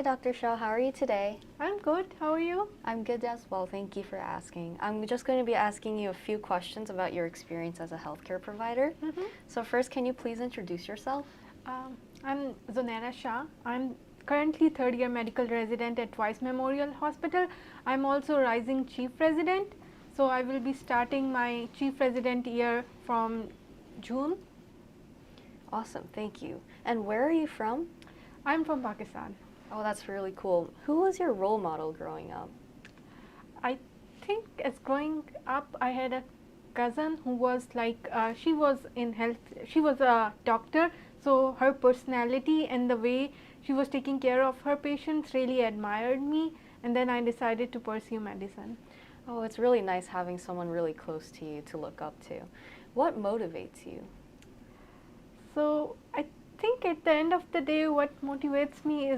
Hi, Dr. Shah. How are you today? I'm good. How are you? I'm good as well. Thank you for asking. I'm just going to be asking you a few questions about your experience as a healthcare provider. So first, can you please introduce yourself? I'm Zunairah Shah. I'm currently third year medical resident at Weiss Memorial Hospital. I'm also rising chief resident. So I will be starting my chief resident year from June. Awesome. Thank you. And where are you from? I'm from Pakistan. Oh, that's really cool. Who was your role model growing up? I think as growing up, I had a cousin who was like, she was in health, she was a doctor, so her personality and the way she was taking care of her patients really admired me, and then I decided to pursue medicine. Oh, it's really nice having someone really close to you to look up to. What motivates you? So I think at the end of the day, what motivates me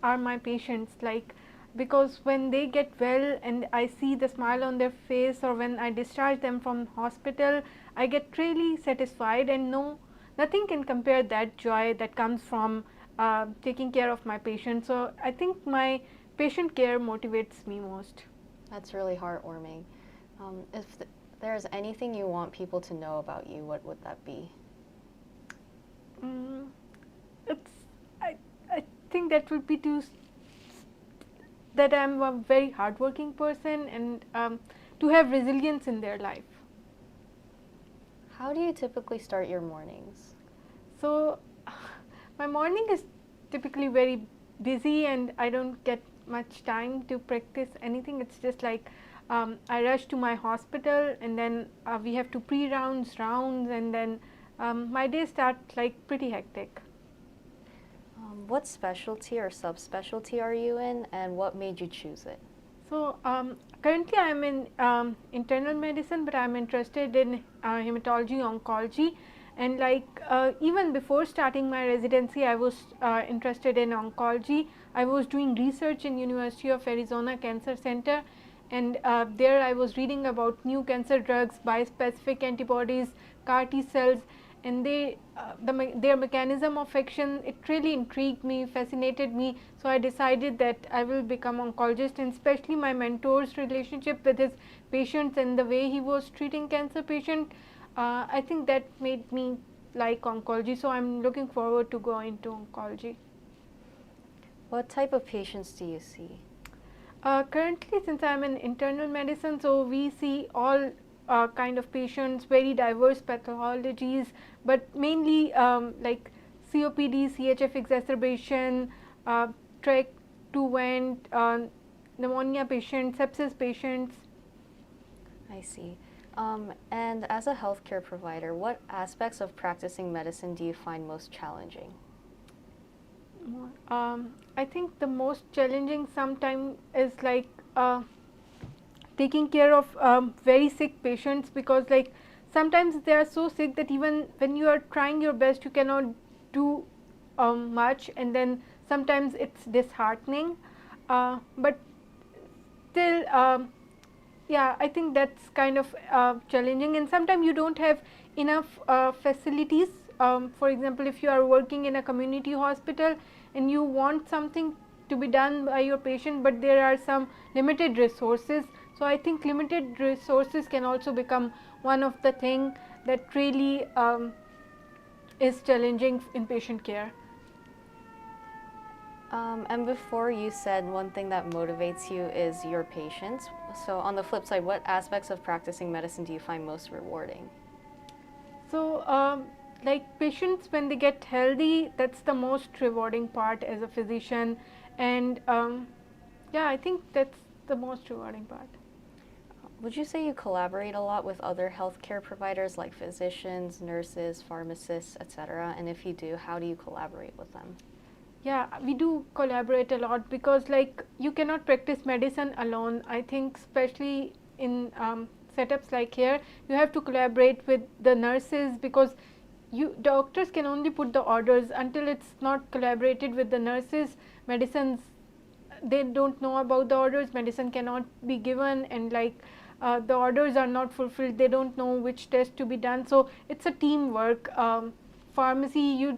are my patients, like, because when they get well and I see the smile on their face, or when I discharge them from hospital, I get really satisfied, and nothing can compare that joy that comes from taking care of my patients. So I think my patient care motivates me most. That's really heartwarming. If there's anything you want people to know about you, what would that be? I think that would be that I'm a very hardworking person, and to have resilience in their life. How do you typically start your mornings? So my morning is typically very busy, and I don't get much time to practice anything. It's just like I rush to my hospital, and then we have to rounds, and then my day starts like pretty hectic. What specialty or subspecialty are you in, and what made you choose it? So currently I'm in internal medicine, but I'm interested in hematology, oncology, and like even before starting my residency, I was interested in oncology. I was doing research in University of Arizona Cancer Center, and there I was reading about new cancer drugs, bispecific antibodies, CAR T cells, and their mechanism of action, it really intrigued me, fascinated me. So I decided that I will become oncologist, and especially my mentor's relationship with his patients and the way he was treating cancer patient, I think that made me like oncology. So I'm looking forward to go into oncology. What type of patients do you see? Currently, since I'm in internal medicine, so we see all kind of patients, very diverse pathologies, but mainly like COPD, CHF exacerbation, trach to vent, pneumonia patients, sepsis patients. I see. And as a healthcare provider, what aspects of practicing medicine do you find most challenging? I think the most challenging sometimes is like taking care of very sick patients, because like sometimes they are so sick that even when you are trying your best, you cannot do much, and then sometimes it's disheartening, but still yeah, I think that's kind of challenging, and sometimes you don't have enough facilities. For example, if you are working in a community hospital and you want something to be done by your patient, but there are some limited resources. So I think limited resources can also become one of the thing that really is challenging in patient care. And before, you said one thing that motivates you is your patients. So on the flip side, what aspects of practicing medicine do you find most rewarding? So like patients, when they get healthy, that's the most rewarding part as a physician, and yeah, I think that's the most rewarding part. Would you say you collaborate a lot with other healthcare providers like physicians, nurses, pharmacists, etc.? And if you do, how do you collaborate with them? Yeah, we do collaborate a lot, because like you cannot practice medicine alone. I think especially in setups like here, you have to collaborate with the nurses, because doctors can only put the orders. Until it's not collaborated with the nurses, medicines, they don't know about the orders, medicine cannot be given, and like the orders are not fulfilled, they don't know which test to be done. So it's a teamwork. Pharmacy,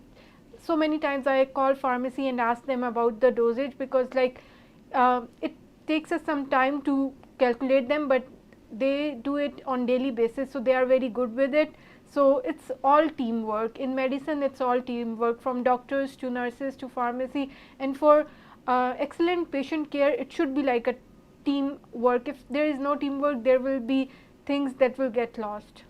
so many times I call pharmacy and ask them about the dosage, because like it takes us some time to calculate them, but they do it on daily basis, so they are very good with it. So it's all teamwork. In medicine, it's all teamwork, from doctors to nurses to pharmacy. And for excellent patient care, it should be like a teamwork. If there is no teamwork, there will be things that will get lost.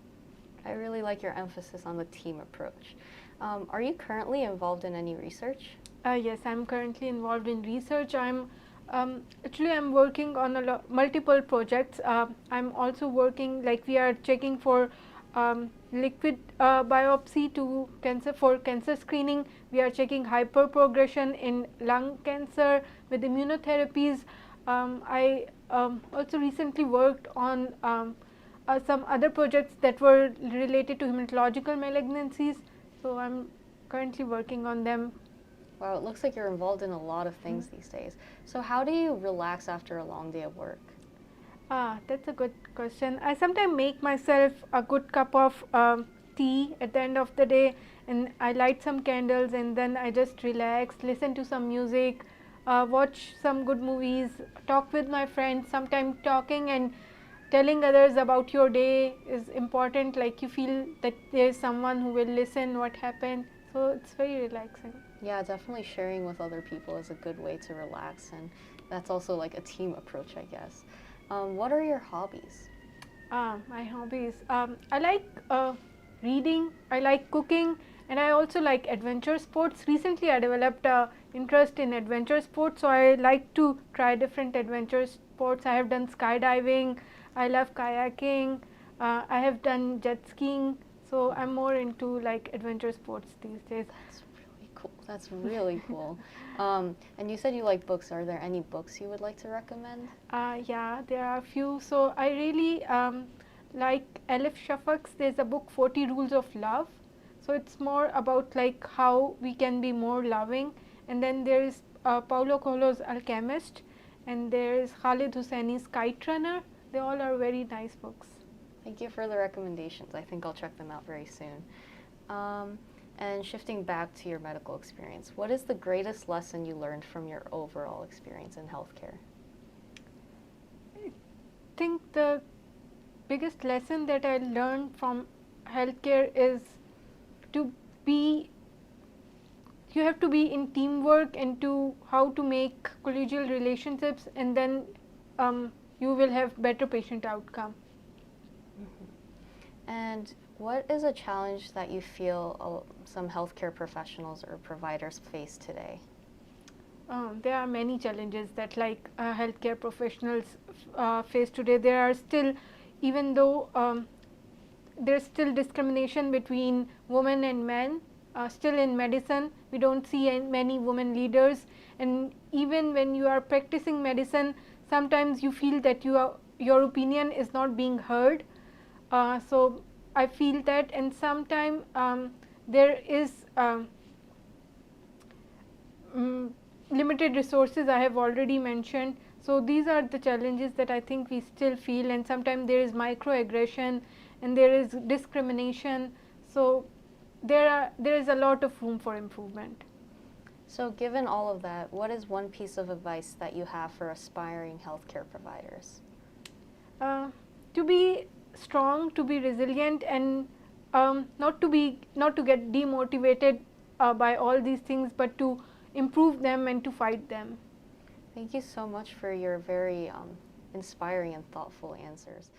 I really like your emphasis on the team approach. Are you currently involved in any research? Yes, I'm currently involved in research. Actually I'm working on multiple projects. I'm also working, like we are checking for liquid biopsy to cancer screening. We are checking hyperprogression in lung cancer with immunotherapies. I also recently worked on some other projects that were related to hematological malignancies. So I'm currently working on them. Wow, it looks like you're involved in a lot of things these days. So how do you relax after a long day of work? That's a good question. I sometimes make myself a good cup of tea at the end of the day, and I light some candles, and then I just relax, listen to some music, watch some good movies, talk with my friends. Sometimes talking and telling others about your day is important, like you feel that there is someone who will listen what happened, so it's very relaxing. Yeah, definitely sharing with other people is a good way to relax, and that's also like a team approach, I guess. What are your hobbies? My hobbies, I like reading, I like cooking, and I also like adventure sports. Recently I developed a interest in adventure sports, so I like to try different adventure sports. I have done skydiving, I love kayaking, I have done jet skiing, so I'm more into like adventure sports these days. That's really cool. That's really cool. And you said you like books. Are there any books you would like to recommend? Yeah, there are a few. So I really like Elif Shafak's. There's a book, 40 Rules of Love. So it's more about like how we can be more loving. And then there is Paulo Coelho's Alchemist, and there is Khalid Hosseini's Kite Runner. They all are very nice books. Thank you for the recommendations. I think I'll check them out very soon. And shifting back to your medical experience, what is the greatest lesson you learned from your overall experience in healthcare? I think the biggest lesson that I learned from healthcare is to be, you have to be in teamwork and to how to make collegial relationships, and then you will have better patient outcome. And what is a challenge that you feel some healthcare professionals or providers face today? There are many challenges that like healthcare professionals face today. There are still, even though there's still discrimination between women and men, still in medicine we don't see many women leaders, and even when you are practicing medicine, sometimes you feel that your opinion is not being heard. So I feel that, and sometimes there is limited resources, I have already mentioned. So these are the challenges that I think we still feel, and sometimes there is microaggression and there is discrimination. So there is a lot of room for improvement. So given all of that, what is one piece of advice that you have for aspiring healthcare providers? To be strong, to be resilient, and not to get demotivated by all these things, but to improve them and to fight them. Thank you so much for your very inspiring and thoughtful answers.